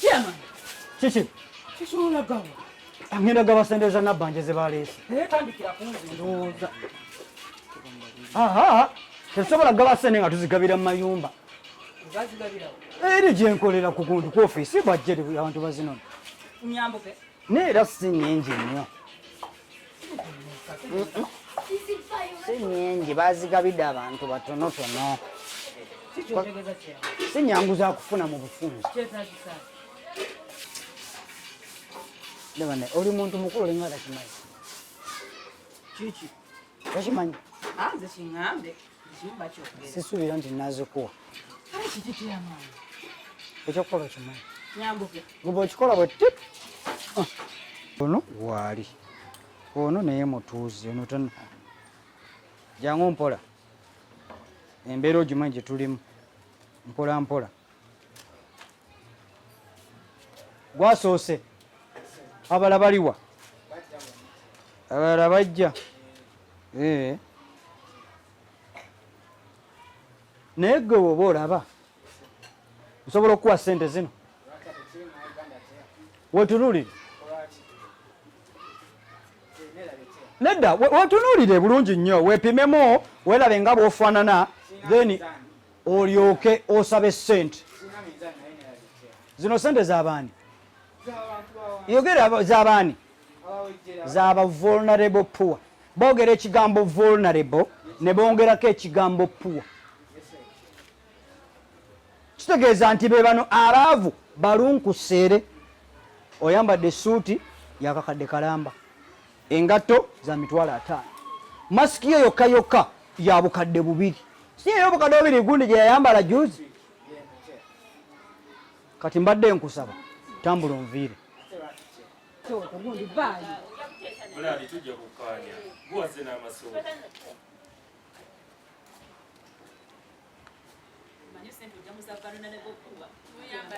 Chairman. Chichi. Chichi olagawa. Ngenda gaba sente za'nabanja ze baleese. Tandikira kunze ndowooza. Aha. Tesobola gaba sente nga tuzigabira mu mayumba. Bazigabirawo. Eri gye nkolera ku kuntu ku ofiisi bwajjere abantu bazinona. Nyambuke. Neera si nnyingi nnyo. Si nnyingi bazigabidde abantu batonotono. Si nnyangu za kufuna mu bufunze. Ndabane oli muntu mukulu olinga takimanyi. Kiki? Takimanyi? Nze kiŋŋambe. Sisuubira nti nazikuwa. Kiki kyamaanyi? Ekyokukola kimanyi. Nyambuke. Gwe okikola bwe tip. Ono waali. Ono naye mutuuzi ono tono. Jangu mpola. Embeera ogimanyi gye tulimu. Mpola mpola. Gwasoose. Abala baliwa. Abala bajja. Naye gwe oba olaba. Nsobola okukuwa ssente zino. Wetunuulire. Nedda wetunuulire bulungi nnyo weepimemu weerabe nga bw'ofaanana then olyoke osabe ssente. Zino ssente z'abaani? Yogera z'abaani? Z'aba vulnerable poor. Boogera ekigambo vulnerable ne bongerako ekigambo poor. Kitegeeza nti be bano abaavu balunkuseere. Oyambadde essuuti yakakadde kalamba. Engatto za mitwalo 5. Masiki yo yokka yokka ya bukadde 2. Si eyo bukadde 2 gundi gye yayambala juzi. Kati mbadde nkusaba tambula onviire.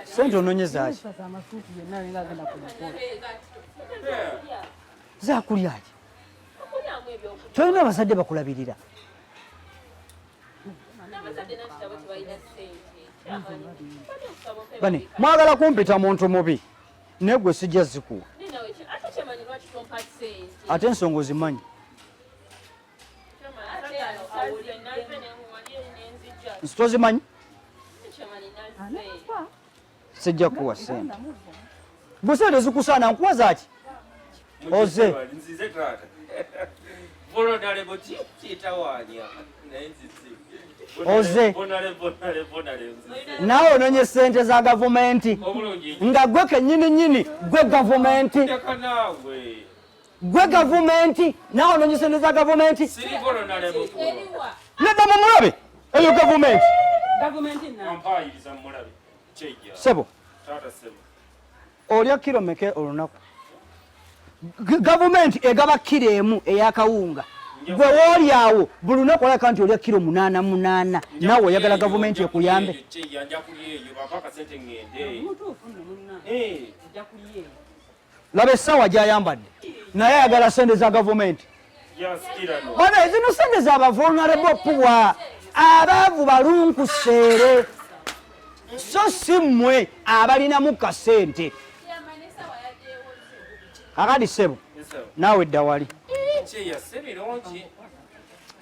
Sente ononyeza ki? Zakulya ki? Tolina abazadde bakulabirira. Bani, mwagala kumpita muntu mubi. Naye gwe sijja zikuwa. Ate ensonga ozimanyi. Tozimanyi? Sijja kuwa ssente. Gwe sente zikusaana nkuwa zaaki? Oze. Oze. Naawe ononye ssente za gavumenti. Nga gwe kennyini gwe gavumenti. Gwe gavumenti. Naawe ononye ssente za gavumenti. Nedda mumulabe eyo gavumenti. Sebo. Olya kiro meke olunaku. Gavumenti egaba kiro emu ey'akawunga. Gwe woolyawo buli lunaku olabika nti olya kiro 8. Naawe oyagala gavumenti ekuyambe. Laba essaawa gy'ayambadde naye ayagala ssente za gavumenti. Bana zino ssente z'aba vulnerable poor. Abaavu balunkuseere. So si mmwe abalinamu kasente. Akadi sebo. Naawe dda wali.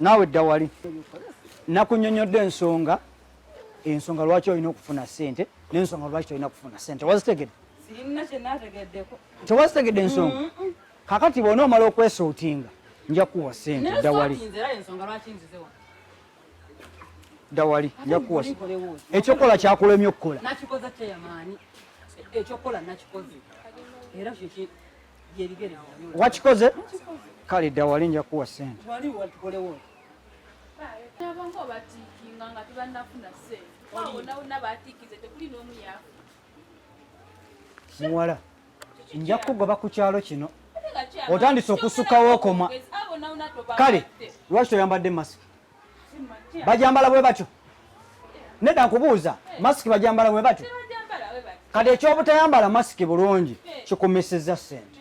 Naawe dda wali. Nakunnyonnyodde ensonga lwaki olina okufuna ssente n'ensonga lwaki olina kufuna ssente. Wazitegedde? Tewazitegedde ensonga? Kakati bw'ona omala okwesuutinga nja kuwa ssente dda wali. Dda wali nja kuwa ssente. Ekyokola kyakulemye okukola. Nakikoza kyeyamaani. Ekyokola nakikoze. Era kiki yerigere. Wakikoze? Kale dda wali nja kuwa ssente. Wali watukolewo. Abantu batikinga nga tebannafuna ssente. Wabona batikize tekuli n'omu yafa. Muwala, nja kugoba ku kyalo kino. Otandise okusukawo okoma. Kale, lwaki toyambadde masiki? Bajambala bwe batyo? Nedda nkubuuza, masiki bajambala bwe batyo? Kati ekyobutayambala masiki bulungi kikumisizza ssente.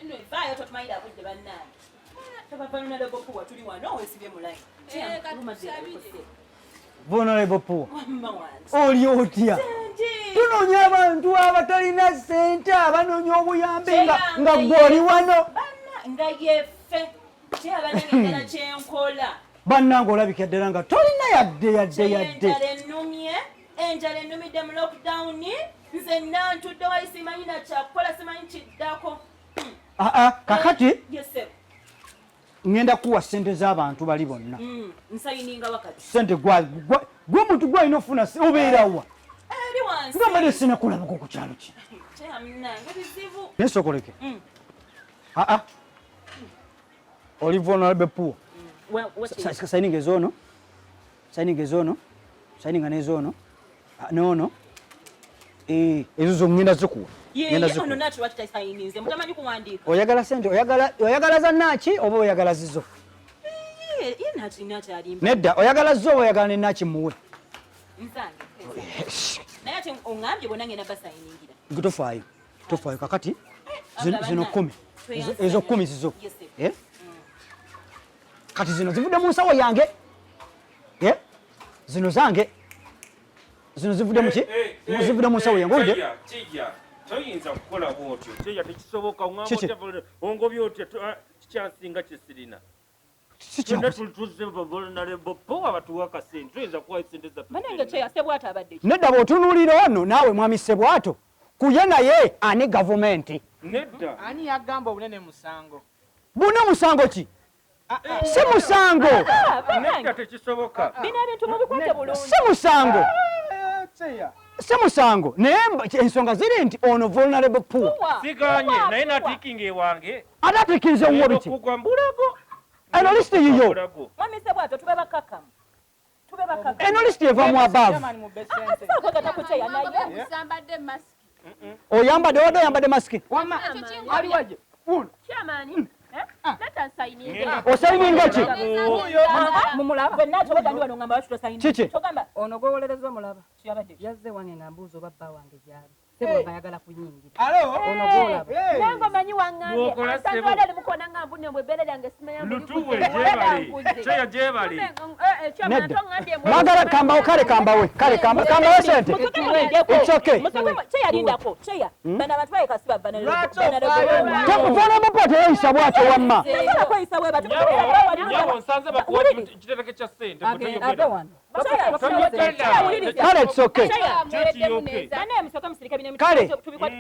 vulnerable poor oli otya tunoonya abantu abatalina sente abanoonya obuyambi nga gwoli wano nga yeffe kyabanagedala kyenkola bannange olabika ddala nga tolina yadde enjala ennumidde mu lockdown nze nantudde wali simanyi na kyakukola simanyi kiddako kakati ngenda kuwa sente z'abantu bali bonna nsayininga wakati sente gwomuntu gwalina ofuna obeerawa eri wansi nga mbadde sinakulabako ku kyalo kino kyamunange bizibu naye sokoleke oli vulnerable poor sayininga ezoono sayininga n'ezoono nono ezo zongenda zikuwa oyagala sente oyagala za naki oba oyagala zizo nedda oyagala zo oba oyagala ne naki muwe tofaayo kakati zino 10 ezo 10 zizo kati zino zivudde mu nsawo yange zino zange zino zivudde muki zivudde mu nsawo yange olidde toyinza kukola bwotyo kyeya tekisoboka ongobye otya kikyansinga kyesirina nedda bw'otunuulira ono naawe mwami Ssebwato kuye naye ani gavumenti nedda ani yagamba obunene musango buna musango ki si musango nedda tekisoboka bino ebintu mubikwate bulungi si musango si musango naye ensonga ziri nti ono vulnerable poor siganye naye natikinga ewange ate atikkiriza owuwo biti kugwa mbulago eno lisiti yiyo mwami Ssebwato tube bakakamu eno lisiti evaamu abaavu Musambadde masiki. oyambadde wadde oyambadde masiki aliwaje Kyamaani. Leta nsayininga. osayininga ki mumulaba fenna tobadde ndi wano ngamba bakitosayinira kiki togamba ono gwewolereza omulaba kiyabadde yazze wange nga mbuuza oba bba wange gyali Ssebwato ayagala kunyingira alo ono gwolaba Nango manyi wangambye. Lwokola Asanzwe Ssebo. wali mukona nga mbunye mbwe bere lyange simanya mbuli lutuwe kuze. gyebali kyeya gyebali Kyamaani nedda tongambye mbwe. mwagala kambawo kale kambawe kale kambawe sente It's okay. kyeya lindako kyeya bano abantu bayekasi bava vulnerable poor teyeyisa bwatyo wamma kweyisa bwe batu nyabo nsanze bakuwa kitereke kya sente ave wano kale it's okay Kale.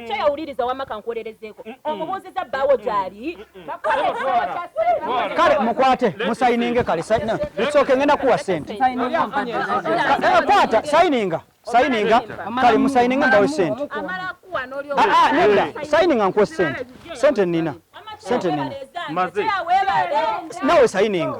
kyeyawuliriza wamma kankuwolerezeeko omubuuziza bbaawo gyali kale mukwate musayininge kale it's okay ngenda kuwa sente kwata sayininga kale musayininge mbawe sente Amala kuwa n'oli nedda sayininga nkuwe sente nina maze nawe sayininga